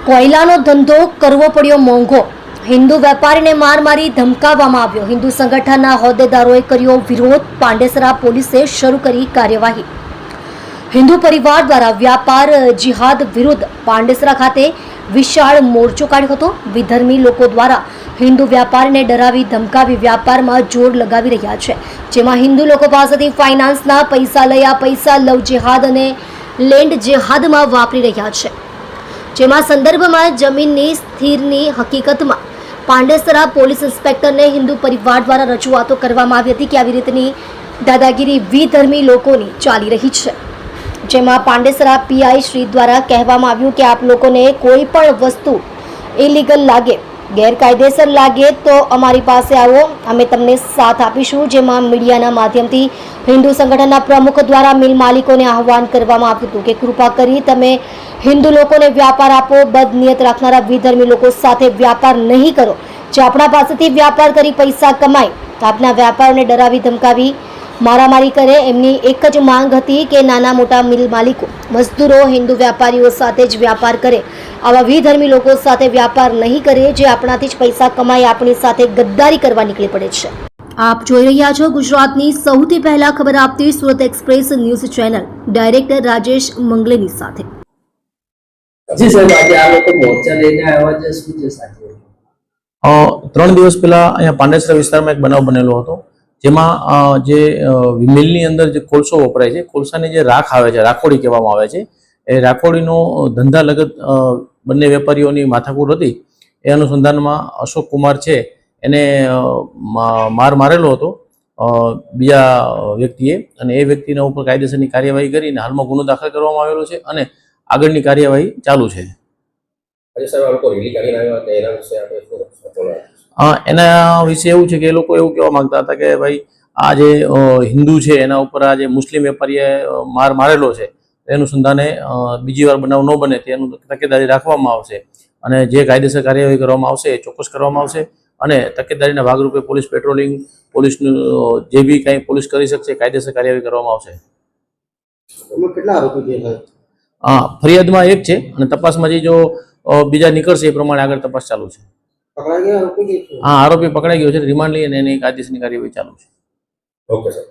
કોયલાનો ધંધો કરવો પડ્યો મોંઘો, હિન્દુ વેપારીને માર મારી ધમકાવવામાં આવ્યો, હિન્દુ સંગઠનના હોદ્દેદારોએ કર્યો વિરોધ, પાંડેસરા પોલીસે શરૂ કરી કાર્યવાહી। હિન્દુ પરિવાર દ્વારા વ્યાપાર જિહાદ વિરુદ્ધ પાંડેસરા ખાતે વિશાળ મોરચો કાઢ્યો હતો। વિધર્મી લોકો દ્વારા હિન્દુ વ્યાપારીને ડરાવી ધમકાવી વ્યાપારમાં જોર લગાવી રહ્યા છે, જેમાં હિન્દુ લોકો પાસેથી ફાઇનાન્સના પૈસા લઈ આ પૈસા લવ જેહાદ અને લેન્ડ જેહાદમાં વાપરી રહ્યા છે, જેમાં સંદર્ભમાં જમીનની સ્થિરની હકીકતમાં પાંડેસરા પોલીસ ઇન્સ્પેક્ટરને હિન્દુ પરિવાર દ્વારા રજૂઆતો કરવામાં આવી હતી કે આવી રીતની દાદાગીરી વિધર્મી લોકોની ચાલી રહી છે, જેમાં પાંડેસરા પીઆઈ શ્રી દ્વારા કહેવામાં આવ્યું કે આપ લોકોને કોઈ પણ વસ્તુ ઇલીગલ લાગે, ગેરકાયદેસર લાગે તો અમારી પાસે આવો, અમે તમને સાથ આપીશું। જેમાં મીડિયાના માધ્યમથી હિન્દુ સંગઠનના પ્રમુખ દ્વારા મિલ માલિકોને આહવાન કરવામાં આવ્યું હતું કે કૃપા કરી તમે હિન્દુ લોકોને વ્યાપાર આપો, બદનિયત રાખનારા વિધર્મી લોકો સાથે વ્યાપાર નહીં કરો, જે આપણા પાસેથી વ્યાપાર કરી પૈસા કમાય, આપના વ્યાપારને ડરાવી ધમકાવી મારામારી કરે। એમની એક જ માંગ હતી કે નાના મોટા મિલ માલિકો, મજદૂરો હિન્દુ વ્યાપારીઓ સાથે જ વ્યાપાર કરે, આવા વિધર્મી લોકો સાથે વ્યાપાર નહીં કરે, જે આપણાથી જ પૈસા કમાય, આપણી સાથે ગદ્દારી કરવા નીકળી પડે છે। આપ જોઈ રહ્યા છો ગુજરાતની સૌથી પહેલા ખબર આપતી Surat express news channel, director Rajesh Mangleni સાથે। જી સાહેબ, આજે આ લોકો મોરચા લઈને આવ્યા છે, શું છે સાચું? 3 દિવસ પહેલા અહીંયા પાંડેસરા વિસ્તારમાં એક બનાવ બનેલો હતો, જેમાં જે મિલની અંદર જે કોલસો વપરાય છે, કોલસાની જે રાખ આવે છે, રાખોડી કહેવામાં આવે છે, એ રાખોડીનો ધંધા લગત બંને વેપારીઓની માથાકૂટ હતી। એ અનુસંધાનમાં અશોક કુમાર છે એને માર મારેલો હતો બીજા વ્યક્તિએ, અને એ વ્યક્તિના ઉપર કાયદેસરની કાર્યવાહી કરીને હાલમાં ગુનો દાખલ કરવામાં આવેલો છે અને આગળની કાર્યવાહી ચાલુ છે। એના વિશે એવું છે કે એ લોકો એવું કહેવા માંગતા હતા કે ભાઈ આ જે હિન્દુ છે એના ઉપર આ જે મુસ્લિમ વેપારીએ માર મારેલો છે, એનું સંધાને બીજી વાર બનાવ ન બને તેનું તકેદારી રાખવામાં આવશે અને જે કાયદેસર કાર્યવાહી કરવામાં આવશે એ ચોક્કસ કરવામાં આવશે। અને તકેદારીના ભાગરૂપે પોલીસ પેટ્રોલિંગ, પોલીસનું જે બી કંઈ પોલીસ કરી શકશે કાયદેસર કાર્યવાહી કરવામાં આવશે। કેટલા આરોપી છે? ફરિયાદમાં એક છે અને તપાસમાં જે જો બીજા નીકળશે એ પ્રમાણે આગળ તપાસ ચાલુ છે। પકડાઈ ગયા આરોપી? આરોપી પકડાઈ ગયો છે, રિમાન્ડ લઈ અને એની કાયદેસરની કાર્યવાહી ચાલુ છે। Okay sir.